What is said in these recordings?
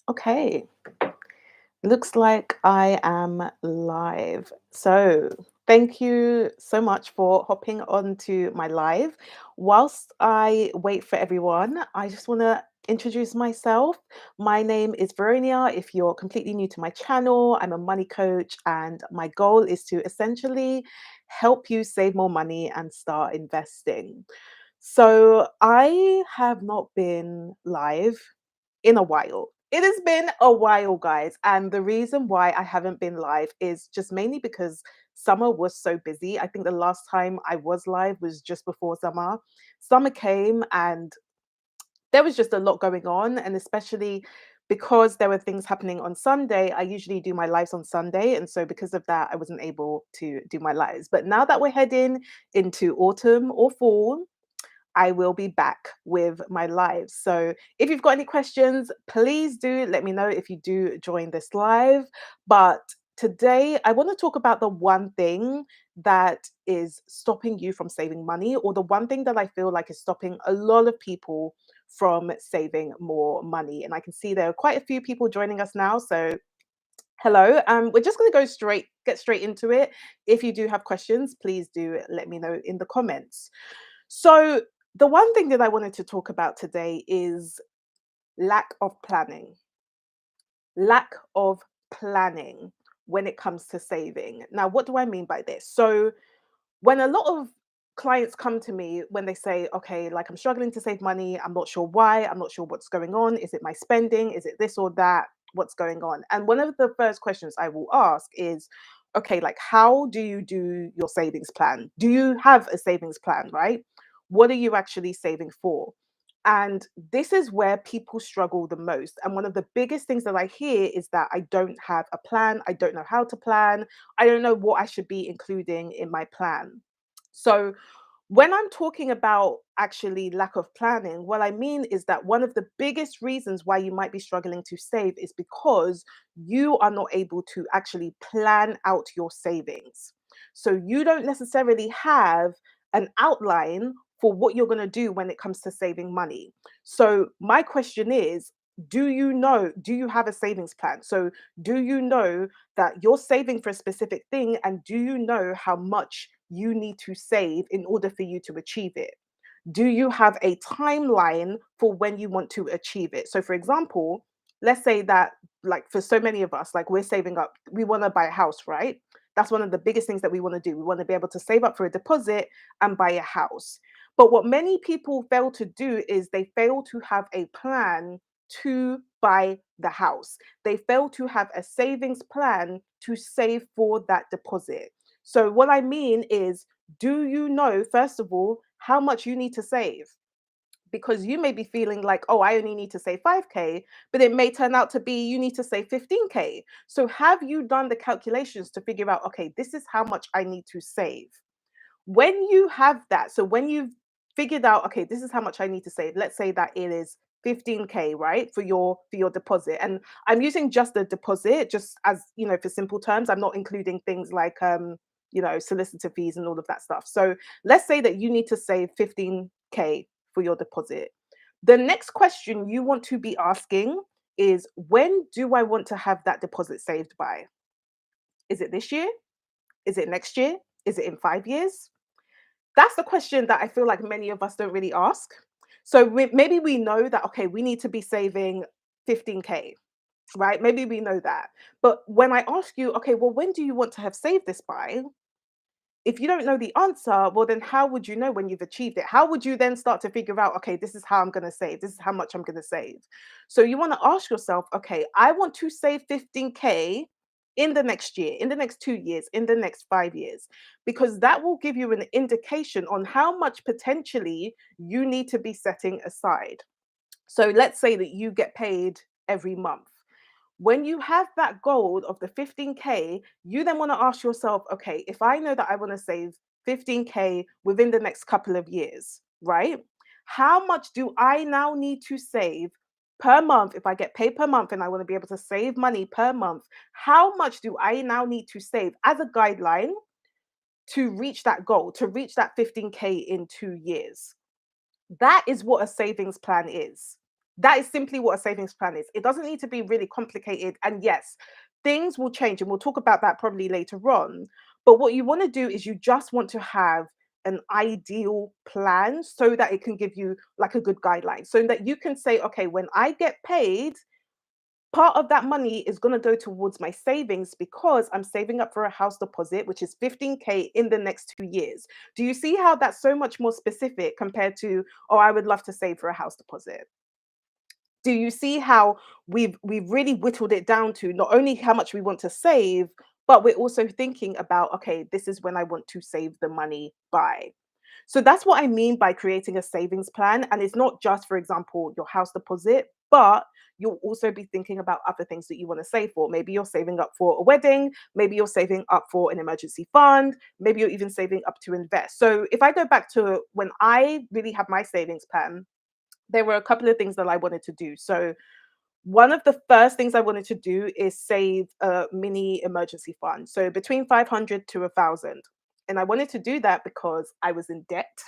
Okay, looks like I am live. So, thank you so much for hopping on to my live. Whilst I wait for everyone, I just want to introduce myself. My name is Veronia. If you're completely new to my channel, I'm a money coach, and my goal is to essentially help you save more money and start investing. So, I have not been live in a while. It has been a while, guys. And the reason why I haven't been live is just mainly because summer was so busy. I think the last time I was live was just before summer. Summer came and there was just a lot going on. And especially because there were things happening on Sunday, I usually do my lives on Sunday. And so because of that, I wasn't able to do my lives. But now that we're heading into autumn or fall, I will be back with my live. So if you've got any questions, please do let me know if you do join this live. But today, I want to talk about the one thing that is stopping you from saving money, or the one thing that I feel like is stopping a lot of people from saving more money. And I can see there are quite a few people joining us now. So hello. We're just going to get straight into it. If you do have questions, please do let me know in the comments. So, the one thing that I wanted to talk about today is lack of planning. Lack of planning when it comes to saving. Now, what do I mean by this? So, when a lot of clients come to me when they say, okay, like I'm struggling to save money, I'm not sure why, I'm not sure what's going on. Is it my spending? Is it this or that? What's going on? And one of the first questions I will ask is, okay, like how do you do your savings plan? Do you have a savings plan, right? What are you actually saving for? And this is where people struggle the most. And one of the biggest things that I hear is that I don't have a plan. I don't know how to plan. I don't know what I should be including in my plan. So, when I'm talking about actually lack of planning, what I mean is that one of the biggest reasons why you might be struggling to save is because you are not able to actually plan out your savings. So, you don't necessarily have an outline for what you're going to do when it comes to saving money. So, my question is, do you have a savings plan? So, do you know that you're saving for a specific thing, and do you know how much you need to save in order for you to achieve it? Do you have a timeline for when you want to achieve it? So, for example, let's say that, like, for so many of us, like, we're saving up, we want to buy a house, right? That's one of the biggest things that we want to do. We want to be able to save up for a deposit and buy a house. But what many people fail to do is they fail to have a plan to buy the house. They fail to have a savings plan to save for that deposit. So, what I mean is, do you know, first of all, how much you need to save? Because you may be feeling like, oh, I only need to save 5K, but it may turn out to be you need to save 15K. So, have you done the calculations to figure out, okay, this is how much I need to save? When you have that, so when you've figured out, okay, this is how much I need to save, let's say that it is 15K, right, for your deposit. And I'm using just the deposit, just as for simple terms. I'm not including things like solicitor fees and all of that stuff. So let's say that you need to save 15K for your deposit. The next question you want to be asking is, when do I want to have that deposit saved by? Is it this year? Is it next year? Is it in 5 years? That's the question that I feel like many of us don't really ask. So maybe we know that, okay, we need to be saving 15K, right? Maybe we know that. But when I ask you, okay, well, when do you want to have saved this by? If you don't know the answer, well, then how would you know when you've achieved it? How would you then start to figure out, okay, this is how I'm going to save, this is how much I'm going to save? So you want to ask yourself, okay, I want to save 15K in the next year, in the next 2 years, in the next 5 years, because that will give you an indication on how much potentially you need to be setting aside. So let's say that you get paid every month. When you have that goal of the 15K, you then want to ask yourself, okay, if I know that I want to save 15K within the next couple of years, right? How much do I now need to save per month? If I get paid per month and I want to be able to save money per month, how much do I now need to save as a guideline to reach that goal, to reach that 15K in 2 years? That is what a savings plan is. That is simply what a savings plan is. It doesn't need to be really complicated. And yes, things will change, and we'll talk about that probably later on. But what you want to do is you just want to have an ideal plan so that it can give you like a good guideline, so that you can say, okay, when I get paid, part of that money is going to go towards my savings because I'm saving up for a house deposit, which is 15K in the next 2 years. Do you see how that's so much more specific compared to, oh, I would love to save for a house deposit? Do you see how we've really whittled it down to not only how much we want to save, but we're also thinking about, okay, this is when I want to save the money by. So that's what I mean by creating a savings plan. And it's not just, for example, your house deposit, but you'll also be thinking about other things that you want to save for. Maybe you're saving up for a wedding, maybe you're saving up for an emergency fund, maybe you're even saving up to invest. So if I go back to when I really had my savings plan, there were a couple of things that I wanted to do. So one of the first things I wanted to do is save a mini emergency fund. So between 500 to 1,000. And I wanted to do that because I was in debt.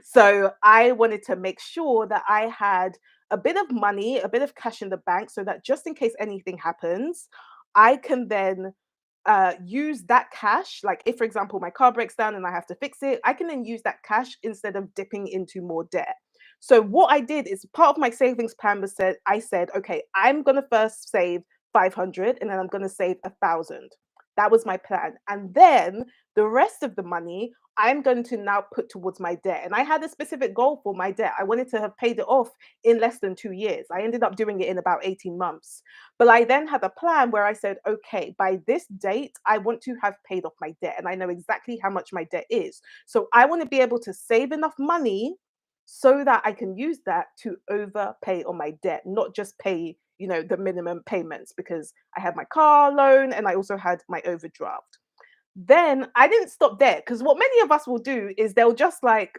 So I wanted to make sure that I had a bit of money, a bit of cash in the bank, so that just in case anything happens, I can then use that cash. Like, if, for example, my car breaks down and I have to fix it, I can then use that cash instead of dipping into more debt. So what I did is part of my savings plan was said, I said, okay, I'm gonna first save 500 and then I'm gonna save 1,000. That was my plan. And then the rest of the money I'm going to now put towards my debt. And I had a specific goal for my debt. I wanted to have paid it off in less than 2 years. I ended up doing it in about 18 months. But I then had a plan where I said, okay, by this date, I want to have paid off my debt. And I know exactly how much my debt is. So I want to be able to save enough money so that I can use that to overpay on my debt, not just pay, the minimum payments, because I had my car loan and I also had my overdraft. Then I didn't stop there, because what many of us will do is we'll just like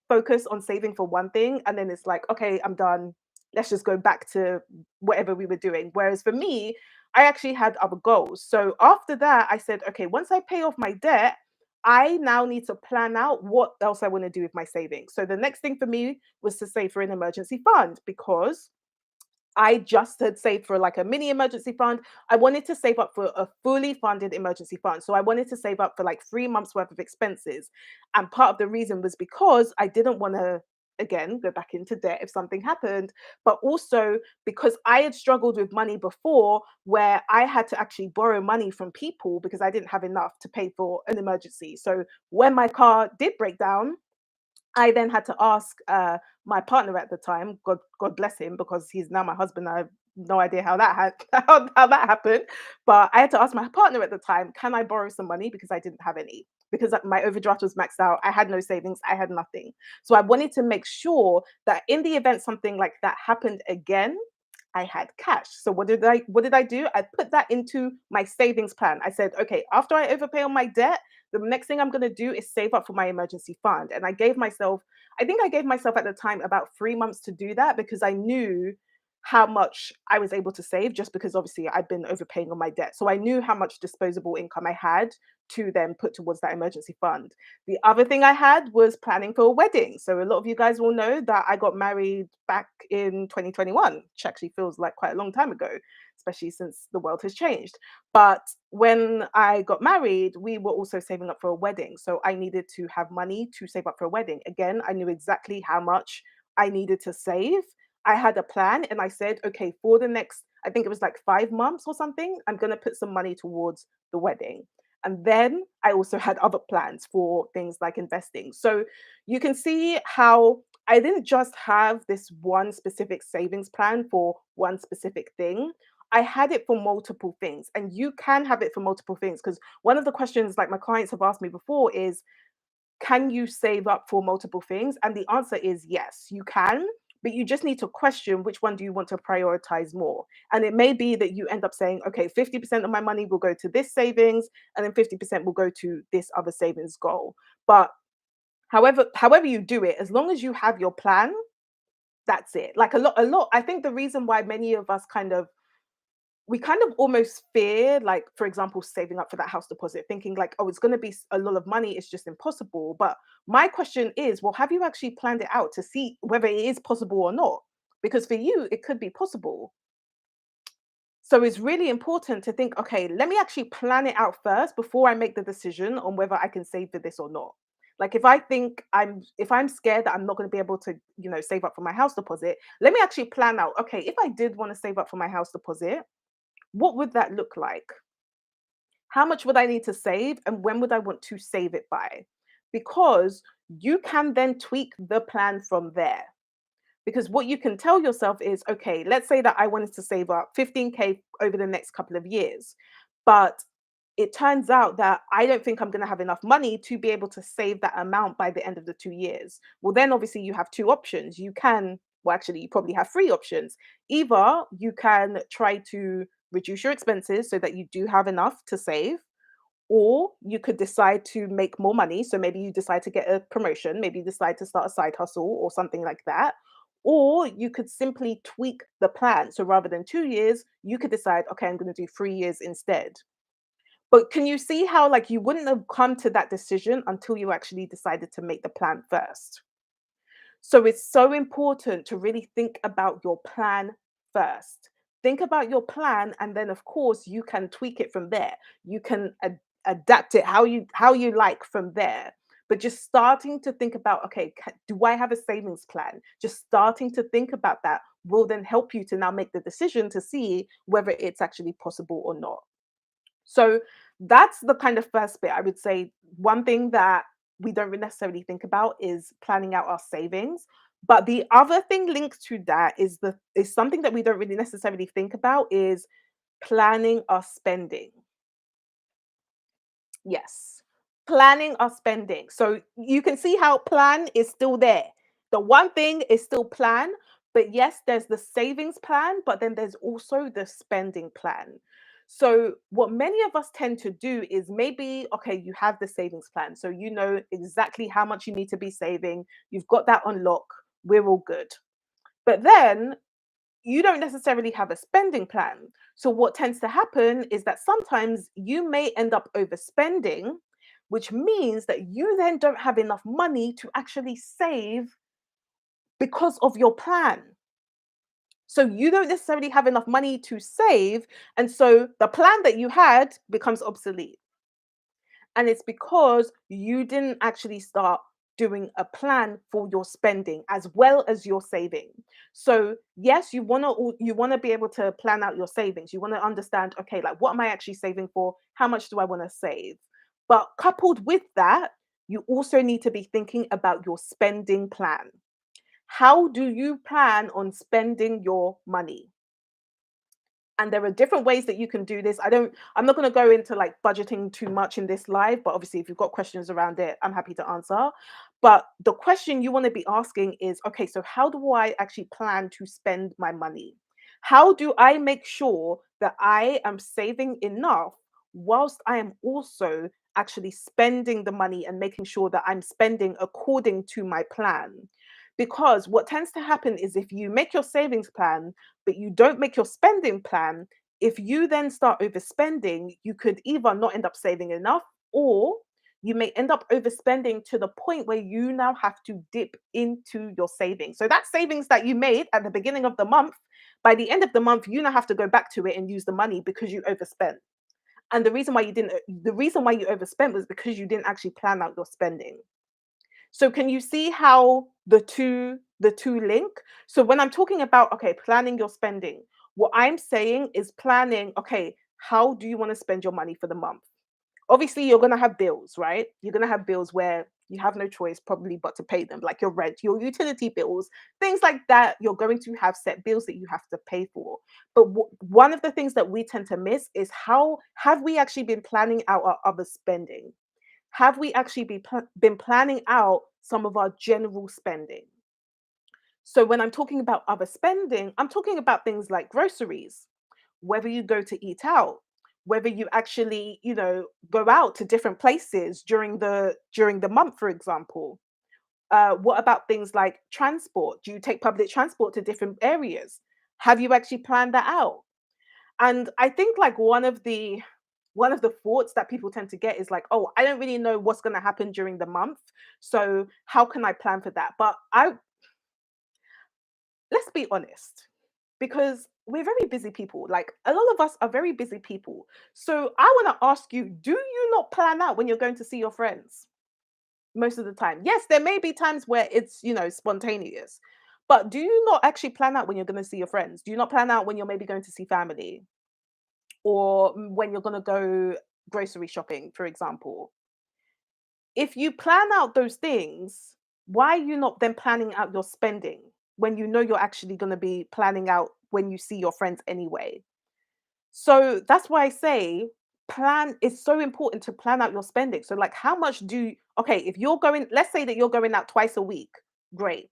focus on saving for one thing and then it's like, okay, I'm done, let's just go back to whatever we were doing. Whereas for me, I actually had other goals. So after that I said, okay, once I pay off my debt, I now need to plan out what else I want to do with my savings. So the next thing for me was to save for an emergency fund, because I just had saved for like a mini emergency fund. I wanted to save up for a fully funded emergency fund. So I wanted to save up for like 3 months worth of expenses. And part of the reason was because I didn't want to, again, go back into debt if something happened, but also because I had struggled with money before, where I had to actually borrow money from people because I didn't have enough to pay for an emergency. So when my car did break down, I then had to ask my partner at the time, God bless him, because he's now my husband. I have no idea how that how that happened, but I had to ask my partner at the time, can I borrow some money, because I didn't have any, because my overdraft was maxed out. I had no savings. I had nothing. So I wanted to make sure that in the event something like that happened again, I had cash. So what did I do? I put that into my savings plan. I said, okay, after I overpay on my debt, the next thing I'm going to do is save up for my emergency fund. And I think I gave myself at the time about 3 months to do that, because I knew how much I was able to save, just because obviously I'd been overpaying on my debt. So I knew how much disposable income I had to then put towards that emergency fund. The other thing I had was planning for a wedding. So a lot of you guys will know that I got married back in 2021, which actually feels like quite a long time ago, especially since the world has changed. But when I got married, we were also saving up for a wedding. So I needed to have money to save up for a wedding. Again, I knew exactly how much I needed to save. I had a plan and I said, okay, for the next, I think it was like 5 months or something, I'm going to put some money towards the wedding. And then I also had other plans for things like investing. So you can see how I didn't just have this one specific savings plan for one specific thing. I had it for multiple things. And you can have it for multiple things, because one of the questions like my clients have asked me before is, can you save up for multiple things? And the answer is yes, you can, but you just need to question which one do you want to prioritize more. And it may be that you end up saying, okay, 50% of my money will go to this savings, and then 50% will go to this other savings goal. But however you do it, as long as you have your plan, that's it. Like a lot, I think the reason why many of us kind of we kind of almost fear, like, for example, saving up for that house deposit, thinking like, oh, it's going to be a lot of money. It's just impossible. But my question is, well, have you actually planned it out to see whether it is possible or not? Because for you, it could be possible. So it's really important to think, okay, let me actually plan it out first before I make the decision on whether I can save for this or not. Like if I'm scared that I'm not going to be able to, save up for my house deposit, let me actually plan out, okay, if I did want to save up for my house deposit, what would that look like? How much would I need to save and when would I want to save it by? Because you can then tweak the plan from there. Because what you can tell yourself is, okay, let's say that I wanted to save up 15K over the next couple of years, but it turns out that I don't think I'm going to have enough money to be able to save that amount by the end of the 2 years. Well, then obviously you have two options. Well, actually, you probably have three options. Either you can try to reduce your expenses so that you do have enough to save, or you could decide to make more money. So maybe you decide to get a promotion, maybe you decide to start a side hustle or something like that. Or you could simply tweak the plan. So rather than 2 years, you could decide, okay, I'm going to do 3 years instead. But can you see how, like, you wouldn't have come to that decision until you actually decided to make the plan first? So it's so important to really think about your plan first. Think about your plan, and then of course you can tweak it from there. You can adapt it how you like from there. But just starting to think about, okay, do I have a savings plan? Just starting to think about that will then help you to now make the decision to see whether it's actually possible or not. So that's the kind of first bit. I would say one thing that we don't necessarily think about is planning out our savings. But the other thing linked to that is something that we don't really necessarily think about is planning our spending. Yes. Planning our spending. So you can see how plan is still there. The one thing is still plan, but yes, there's the savings plan, but then there's also the spending plan. So what many of us tend to do is maybe, okay, you have the savings plan. So you know exactly how much you need to be saving. You've got that on lock. We're all good. But then you don't necessarily have a spending plan. So, what tends to happen is that sometimes you may end up overspending, which means that you then don't have enough money to actually save because of your plan. So, you don't necessarily have enough money to save. And so, the plan that you had becomes obsolete. And it's because you didn't actually start doing a plan for your spending as well as your saving. So yes, you want to be able to plan out your savings. You want to understand, okay, like what am I actually saving for? How much do I want to save? But coupled with that, you also need to be thinking about your spending plan. How do you plan on spending your money? And there are different ways that you can do this. I'm not going to go into like budgeting too much in this live, but obviously if you've got questions around it, I'm happy to answer. But the question you want to be asking is, okay, so how do I actually plan to spend my money? How do I make sure that I am saving enough whilst I am also actually spending the money and making sure that I'm spending according to my plan? Because what tends to happen is if you make your savings plan but you don't make your spending plan, if you then start overspending, you could either not end up saving enough, or you may end up overspending to the point where you now have to dip into your savings. So that savings that you made at the beginning of the month, by the end of the month, you now have to go back to it and use the money because you overspent. And the reason why you overspent was because you didn't actually plan out your spending. So can you see how the two link? So when I'm talking about, okay, planning your spending, what I'm saying is planning, okay, how do you want to spend your money for the month? Obviously, you're going to have bills, right? You're going to have bills where you have no choice probably but to pay them, like your rent, your utility bills, things like that. You're going to have set bills that you have to pay for. But one of the things that we tend to miss is how have we actually been planning out our other spending? Have we actually been planning out some of our general spending? So when I'm talking about other spending, I'm talking about things like groceries, whether you go to eat out, whether you actually, go out to different places during the month, for example. What about things like transport? Do you take public transport to different areas? Have you actually planned that out? And I think like one of the thoughts that people tend to get is like, oh, I don't really know what's going to happen during the month, so how can I plan for that? But I let's be honest, because we're very busy people. Like a lot of us are very busy people. So I want to ask you, do you not plan out when you're going to see your friends most of the time? Yes, there may be times where it's, spontaneous. But do you not actually plan out when you're going to see your friends? Do you not plan out when you're maybe going to see family, or when you're going to go grocery shopping, for example? If you plan out those things, why are you not then planning out your spending when you know you're actually going to be planning out when you see your friends anyway? So that's why I say plan it's so important to plan out your spending. So like how much okay, if you're going, let's say that you're going out twice a week, great.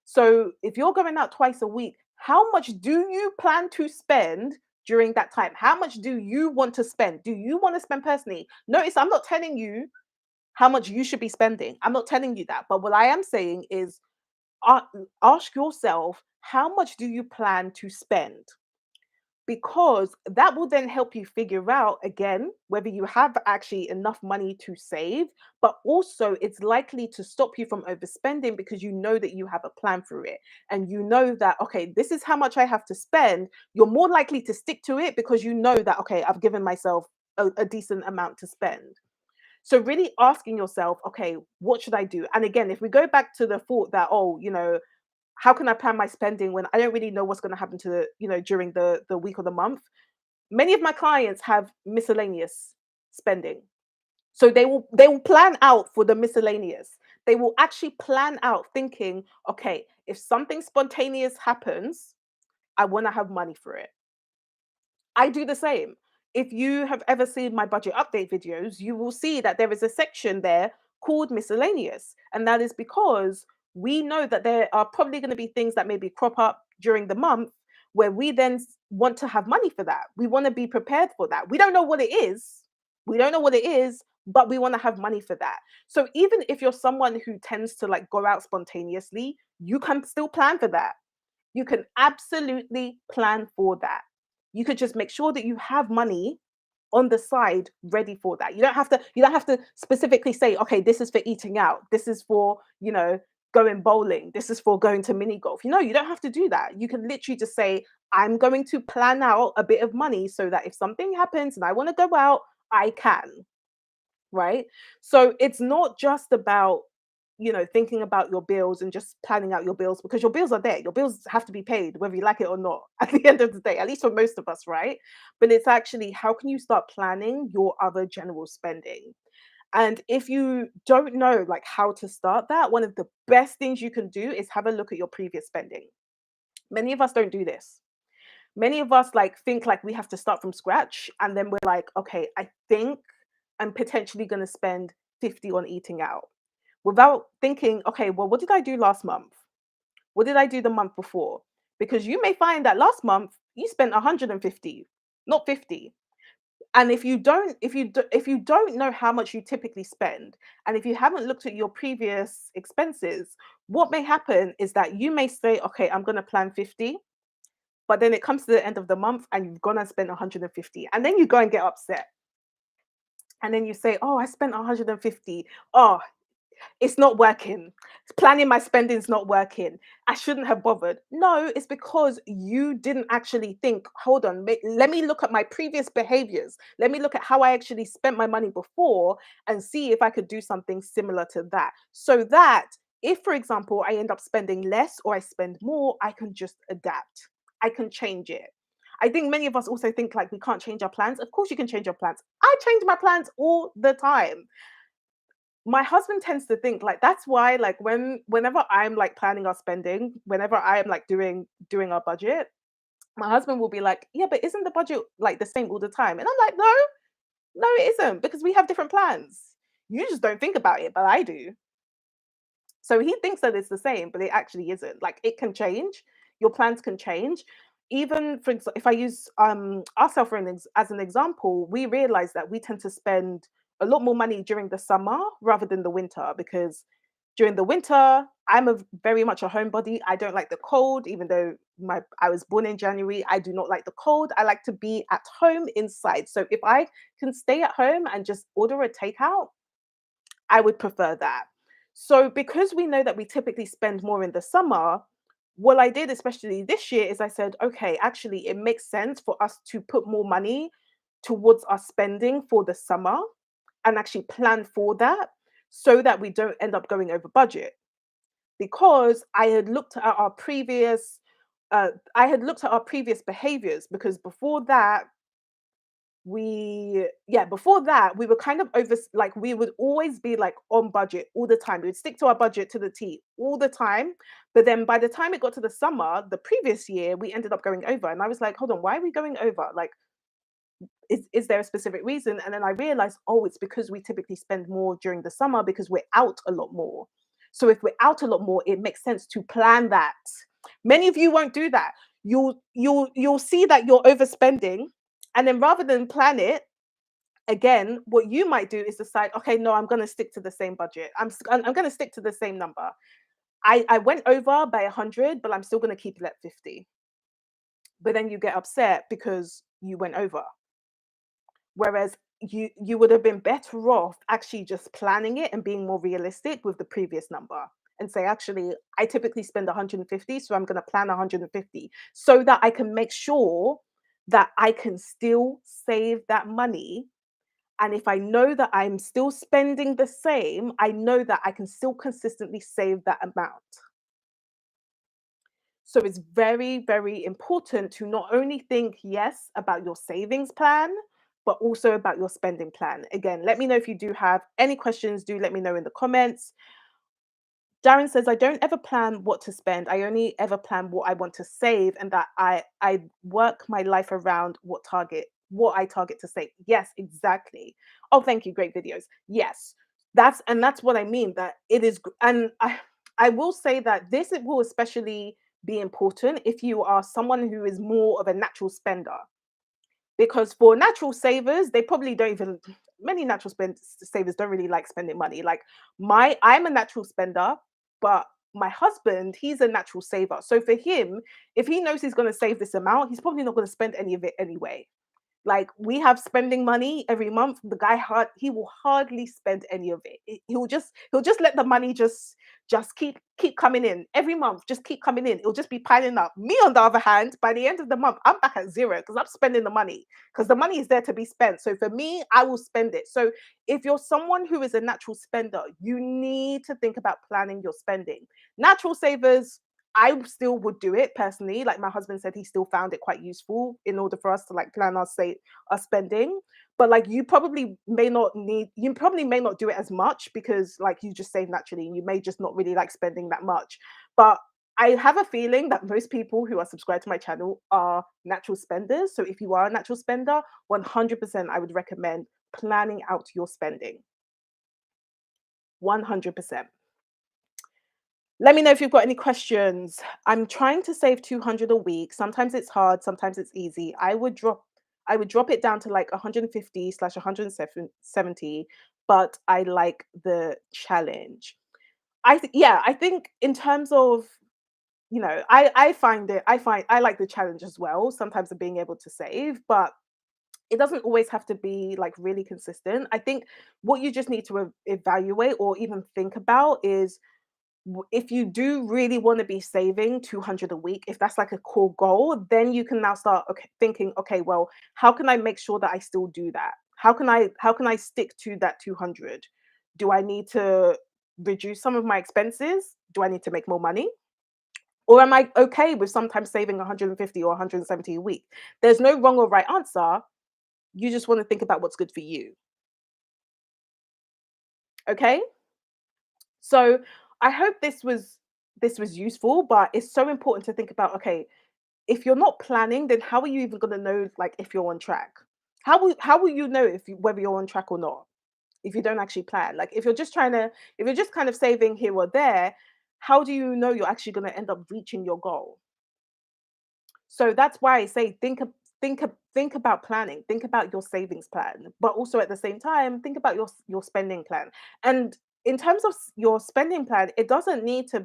So if you're going out twice a week, how much do you plan to spend during that time? How much do you want to spend? Do you want to spend personally? Notice I'm not telling you how much you should be spending. I'm not telling you that. But what I am saying is a- ask yourself, how much do you plan to spend? Because that will then help you figure out again whether you have actually enough money to save, but also it's likely to stop you from overspending because you know that you have a plan for it. And you know that, okay, this is how much I have to spend. You're more likely to stick to it because you know that, okay, I've given myself a decent amount to spend. So really asking yourself, okay, what should I do? And again, if we go back to the thought that, oh, how can I plan my spending when I don't really know what's going to happen during the week or the month? Many of my clients have miscellaneous spending. So they will plan out for the miscellaneous. They will actually plan out thinking, okay, if something spontaneous happens, I want to have money for it. I do the same. If you have ever seen my budget update videos, you will see that there is a section there called miscellaneous. And that is because we know that there are probably going to be things that maybe crop up during the month where we then want to have money for that. We want to be prepared for that. We don't know what it is. We don't know what it is, but we want to have money for that. So even if you're someone who tends to like go out spontaneously, you can still plan for that. You can absolutely plan for that. You could just make sure that you have money on the side ready for that. You don't have to specifically say, okay, this is for eating out. This is for, going bowling. This is for going to mini golf. You don't have to do that. You can literally just say, I'm going to plan out a bit of money so that if something happens and I want to go out, I can, right? So it's not just about, thinking about your bills and just planning out your bills, because your bills are there. Your bills have to be paid whether you like it or not at the end of the day, at least for most of us, right? But it's actually, how can you start planning your other general spending? And if you don't know like how to start that, one of the best things you can do is have a look at your previous spending. Many of us don't do this. Many of us like think like we have to start from scratch, and then we're like, okay, I think I'm potentially going to spend 50 on eating out, without thinking, okay, well, what did I do last month? What did I do the month before? Because you may find that last month you spent 150, not 50. And if you don't know how much you typically spend, and if you haven't looked at your previous expenses, what may happen is that you may say, okay, I'm going to plan 50, but then it comes to the end of the month and you've gone and spent 150, and then you go and get upset, and then you say, oh, I spent 150. Oh, it's not working. Planning my spending is not working. I shouldn't have bothered. No, it's because you didn't actually think, hold on, let me look at my previous behaviors. Let me look at how I actually spent my money before and see if I could do something similar to that. So that if, for example, I end up spending less or I spend more, I can just adapt. I can change it. I think many of us also think like we can't change our plans. Of course, you can change your plans. I change my plans all the time. My husband tends to think like that's why like whenever I'm like planning our spending, whenever I am like doing our budget, my husband will be like, yeah, but isn't the budget like the same all the time? And I'm like, no, no, it isn't, because we have different plans. You just don't think about it, but I do. So he thinks that it's the same, but it actually isn't. Like it can change. Your plans can change. Even for if I use ourselves as an example, we realize that we tend to spend a lot more money during the summer rather than the winter, because during the winter I'm very much a homebody. I don't like the cold, even though I was born in January. I do not like the cold. I like to be at home inside. So if I can stay at home and just order a takeout, I would prefer that. So because we know that we typically spend more in the summer, what I did, especially this year, is I said, okay, actually, it makes sense for us to put more money towards our spending for the summer and actually plan for that so that we don't end up going over budget. Because I had looked at our previous behaviors because before that we were kind of like we would always be like on budget all the time. We would stick to our budget to the T all the time. But then by the time it got to the summer the previous year, we ended up going over. And I was like, hold on, why are we going over? Like, is there a specific reason? And then I realized, oh, it's because we typically spend more during the summer because we're out a lot more. So if we're out a lot more, it makes sense to plan that. Many of you won't do that. You'll see that you're overspending, and then rather than plan it, again, what you might do is decide, okay, no, I'm going to stick to the same budget. I'm going to stick to the same number. I went over by 100, but I'm still going to keep it at 50. But then you get upset because you went over. Whereas you would have been better off actually just planning it and being more realistic with the previous number and say, actually, I typically spend 150, so I'm going to plan 150 so that I can make sure that I can still save that money. And if I know that I'm still spending the same, I know that I can still consistently save that amount. So it's very, very important to not only think, yes, about your savings plan, but also about your spending plan. Again, let me know if you do have any questions. Do let me know in the comments. Darren says, I don't ever plan what to spend. I only ever plan what I want to save, and that I work my life around what I target to save. Yes, exactly. Oh, thank you. Great videos. Yes. That's what I mean. That it is and I will say that this it will especially be important if you are someone who is more of a natural spender, because for natural savers, they probably don't even many savers don't really like spending money. Like I'm a natural spender, but my husband, he's a natural saver. So for him, if he knows he's going to save this amount, he's probably not going to spend any of it anyway. Like, we have spending money every month. The guy he will hardly spend any of it. He'll just let the money just keep coming in every month. Just keep coming in. It'll just be piling up. Me, on the other hand, by the end of the month, I'm back at zero because I'm spending the money because the money is there to be spent. So for me, I will spend it. So if you're someone who is a natural spender, you need to think about planning your spending. Natural savers, I still would do it personally. Like my husband said, he still found it quite useful in order for us to like plan our spending. But like you probably may not do it as much because like you just save naturally and you may just not really like spending that much. But I have a feeling that most people who are subscribed to my channel are natural spenders. So if you are a natural spender, 100% I would recommend planning out your spending. 100%. Let me know if you've got any questions. I'm trying to save 200 a week. Sometimes it's hard, sometimes it's easy. I would drop it down to like 150 slash 170, but I like the challenge. I think in terms of, I like the challenge as well, sometimes of being able to save, but it doesn't always have to be like really consistent. I think what you just need to evaluate or even think about is, if you do really want to be saving 200 a week, if that's like a core goal, then you can now start thinking, okay, well, how can I make sure that I still do that? How can I stick to that 200? Do I need to reduce some of my expenses? Do I need to make more money? Or am I okay with sometimes saving 150 or 170 a week? There's no wrong or right answer. You just want to think about what's good for you. Okay? So I hope this was useful, but it's so important to think about, okay, if you're not planning, then how are you even going to know like if you're on track? How will you know whether you're on track or not if you don't actually plan? Like if you're just kind of saving here or there, how do you know you're actually going to end up reaching your goal? So that's why I say think about planning, think about your savings plan, but also at the same time think about your spending plan. And in terms of your spending plan, it doesn't need to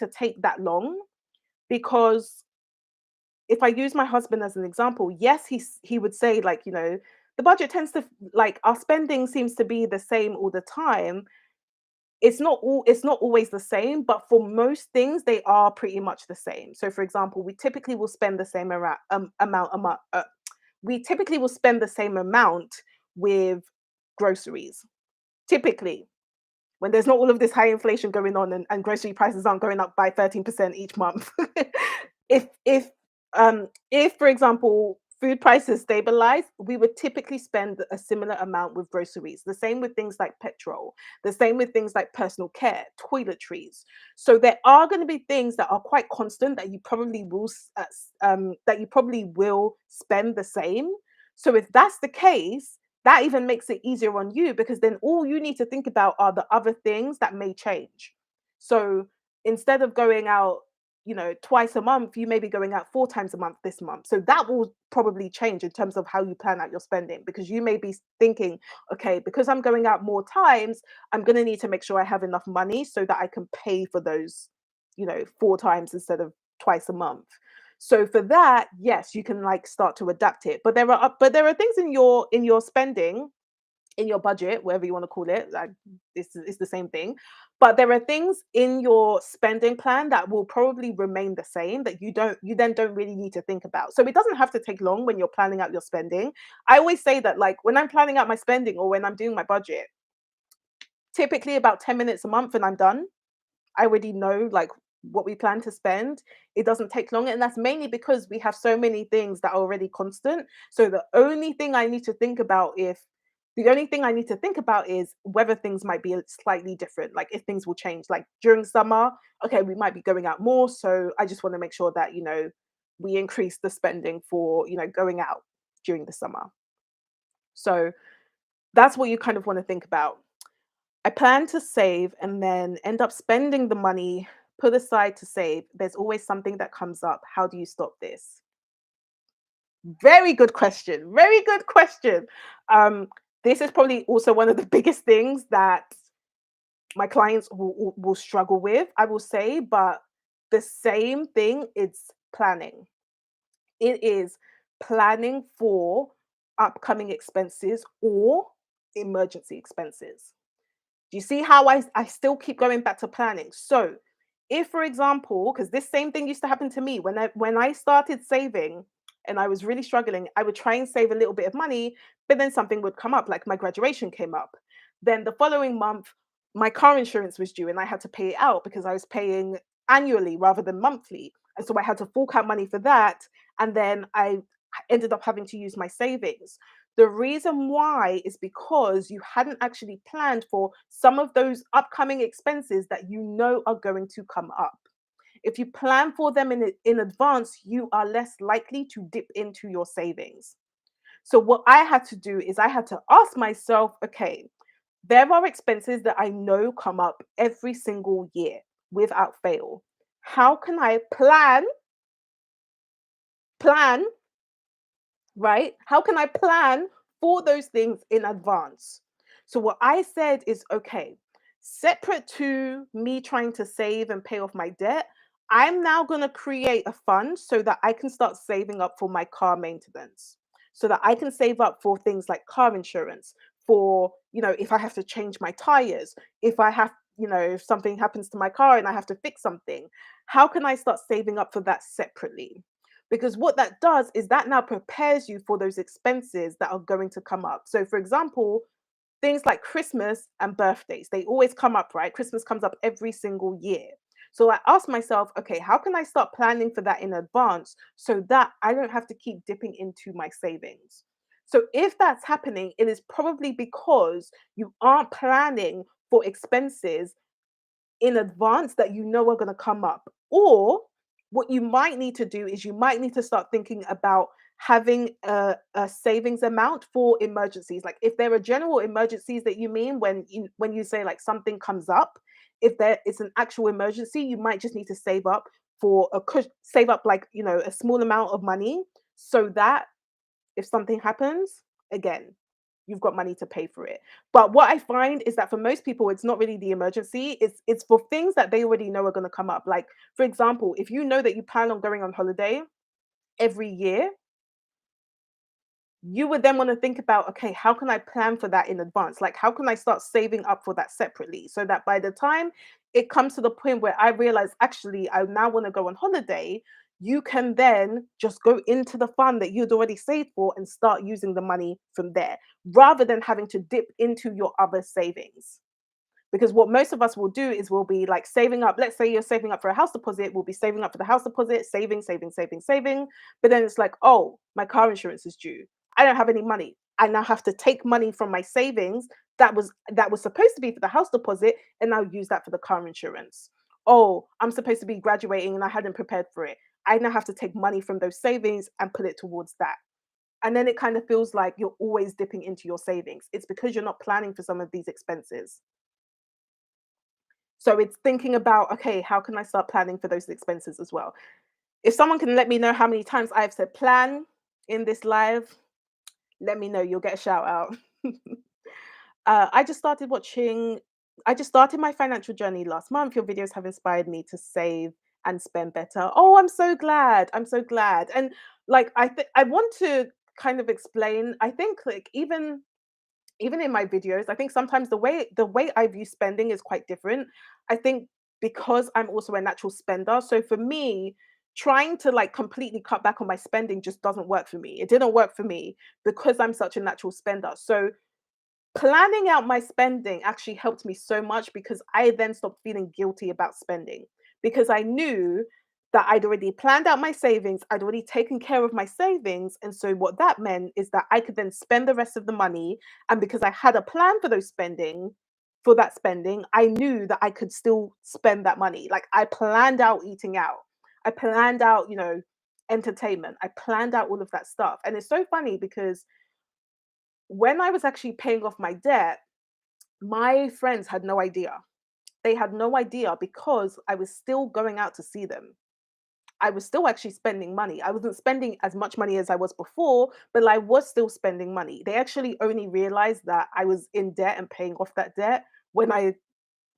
take that long, because if I use my husband as an example, yes, he would say, like, the budget tends to, like, our spending seems to be the same all the time. It's not always the same, but for most things, they are pretty much the same. So, for example, we typically will spend the same amount a month. We typically will spend the same amount with groceries. Typically, when there's not all of this high inflation going on, and grocery prices aren't going up by 13% each month. If for example food prices stabilize, we would typically spend a similar amount with groceries. The same with things like petrol, the same with things like personal care, toiletries. So there are going to be things that are quite constant that you probably will spend the same. So if that's the case, that even makes it easier on you, because then all you need to think about are the other things that may change. So instead of going out, twice a month, you may be going out 4 times a month this month. So that will probably change in terms of how you plan out your spending, because you may be thinking, okay, because I'm going out more times, I'm going to need to make sure I have enough money so that I can pay for those, 4 times instead of twice a month. So for that, yes, you can, like, start to adapt it. But there are things in your spending, in your budget, whatever you want to call it, like, it's the same thing. But there are things in your spending plan that will probably remain the same, that you then don't really need to think about. So it doesn't have to take long when you're planning out your spending. I always say that, like, when I'm planning out my spending or when I'm doing my budget, typically about 10 minutes a month and I'm done. I already know, like, what we plan to spend. It doesn't take long, and that's mainly because we have so many things that are already constant. So the only thing I need to think about is whether things might be slightly different, like if things will change. Like during summer, okay, we might be going out more, so I just want to make sure that, we increase the spending for, going out during the summer. So that's what you kind of want to think about. I plan to save and then end up spending the money put aside to save. There's always something that comes up. How do you stop this? Very good question. Very good question. Um, this is probably also one of the biggest things that my clients will struggle with, I will say, but the same thing is planning. It is planning for upcoming expenses or emergency expenses. Do you see how I still keep going back to planning? So, if for example, because this same thing used to happen to me when I started saving and I was really struggling, I would try and save a little bit of money, but then something would come up, like my graduation came up. Then the following month, my car insurance was due and I had to pay it out because I was paying annually rather than monthly. And so I had to fork out money for that. And then I ended up having to use my savings. The reason why is because you hadn't actually planned for some of those upcoming expenses that you know are going to come up. If you plan for them in advance, you are less likely to dip into your savings. So, what I had to do is I had to ask myself, okay, there are expenses that I know come up every single year without fail. How can I plan, right? How can I plan for those things in advance? So, what I said is, okay, separate to me trying to save and pay off my debt, I'm now going to create a fund so that I can start saving up for my car maintenance, so that I can save up for things like car insurance, for, if I have to change my tires, if I have, if something happens to my car and I have to fix something, how can I start saving up for that separately? Because what that does is that now prepares you for those expenses that are going to come up. So, for example, things like Christmas and birthdays, they always come up, right? Christmas comes up every single year. So I asked myself, okay, how can I start planning for that in advance so that I don't have to keep dipping into my savings? So if that's happening, it is probably because you aren't planning for expenses in advance that you know are going to come up. Or what you might need to do is you might need to start thinking about having a savings amount for emergencies. Like if there are general emergencies that you mean when you say like something comes up, if there is an actual emergency, you might just need to save up like a small amount of money so that if something happens, again, you've got money to pay for it. But what I find is that for most people, it's not really the emergency. It's for things that they already know are going to come up. Like, for example, if you know that you plan on going on holiday every year, you would then want to think about, okay, how can I plan for that in advance? Like, how can I start saving up for that separately so that by the time it comes to the point where I realize, actually, I now want to go on holiday, you can then just go into the fund that you'd already saved for and start using the money from there rather than having to dip into your other savings. Because what most of us will do is we'll be like saving up. Let's say you're saving up for a house deposit, we'll be saving up for the house deposit, saving, saving, saving, saving. But then it's like, oh, my car insurance is due. I don't have any money. I now have to take money from my savings that was supposed to be for the house deposit and now use that for the car insurance. Oh, I'm supposed to be graduating and I hadn't prepared for it. I now have to take money from those savings and put it towards that. And then it kind of feels like you're always dipping into your savings. It's because you're not planning for some of these expenses. So it's thinking about, okay, how can I start planning for those expenses as well? If someone can let me know how many times I've said plan in this live, let me know. You'll get a shout out. I just started watching, I just started my financial journey last month. Your videos have inspired me to save and spend better. Oh, I'm so glad. I'm so glad. And like, I want to kind of explain, I think like even in my videos, I think sometimes the way I view spending is quite different. I think because I'm also a natural spender, so for me, trying to like completely cut back on my spending just doesn't work for me. It didn't work for me because I'm such a natural spender. So planning out my spending actually helped me so much because I then stopped feeling guilty about spending because I knew that I'd already planned out my savings, I'd already taken care of my savings. And so, what that meant is that I could then spend the rest of the money. And because I had a plan for for that spending, I knew that I could still spend that money. Like, I planned out eating out, I planned out, entertainment, I planned out all of that stuff. And it's so funny because when I was actually paying off my debt, my friends had no idea. They had no idea because I was still going out to see them. I was still actually spending money. I wasn't spending as much money as I was before, but I was still spending money. They actually only realized that I was in debt and paying off that debt when I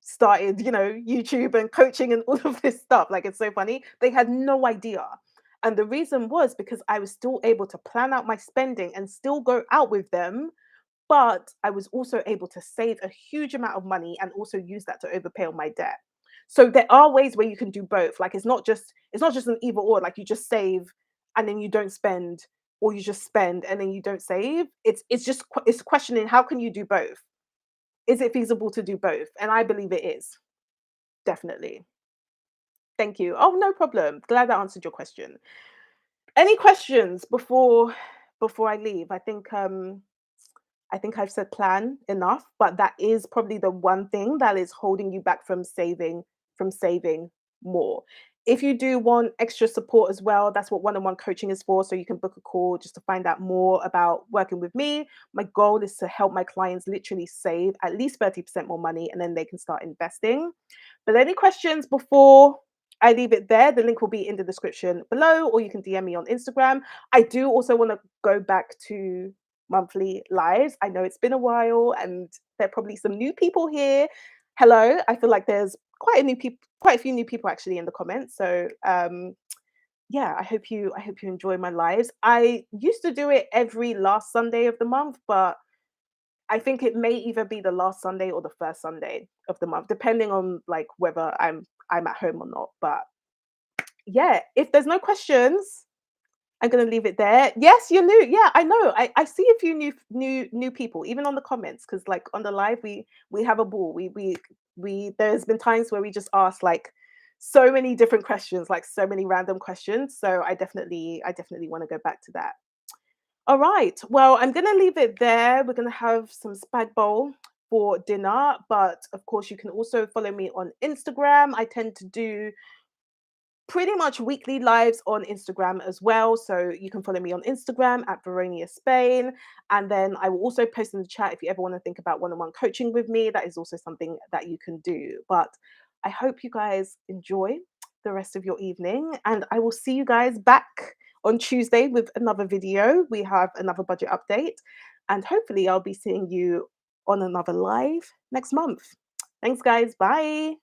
started, YouTube and coaching and all of this stuff. Like, it's so funny. They had no idea. And the reason was because I was still able to plan out my spending and still go out with them, but I was also able to save a huge amount of money and also use that to overpay on my debt. So there are ways where you can do both. Like, it's not just an either or, like you just save and then you don't spend, or you just spend and then you don't save. It's questioning, how can you do both? Is it feasible to do both? And I believe it is. Definitely. Thank you. Oh, no problem. Glad that answered your question. Any questions before I leave? I think I've said plan enough, but that is probably the one thing that is holding you back from saving more. If you do want extra support as well, that's what one-on-one coaching is for. So you can book a call just to find out more about working with me. My goal is to help my clients literally save at least 30% more money and then they can start investing. But any questions before I leave it there? The link will be in the description below, or you can DM me on Instagram. I do also want to go back to monthly lives. I know it's been a while and there are probably some new people here. Hello. I feel like there's quite a few new people actually in the comments. So yeah, I hope you enjoy my lives. I used to do it every last Sunday of the month, but I think it may either be the last Sunday or the first Sunday of the month, depending on like whether I'm at home or not. But yeah, if there's no questions, I'm gonna leave it there. Yes, you're new. Yeah, I know. I see a few new people, even on the comments, because like on the live, we have a ball. We there's been times where we just ask like so many different questions, like so many random questions. So I definitely want to go back to that. All right. Well, I'm gonna leave it there. We're gonna have some spag bowl for dinner, but of course, you can also follow me on Instagram. I tend to do pretty much weekly lives on Instagram as well. So you can follow me on Instagram at Veronia Spain. And then I will also post in the chat if you ever want to think about one-on-one coaching with me. That is also something that you can do. But I hope you guys enjoy the rest of your evening. And I will see you guys back on Tuesday with another video. We have another budget update. And hopefully, I'll be seeing you on another live next month. Thanks, guys. Bye.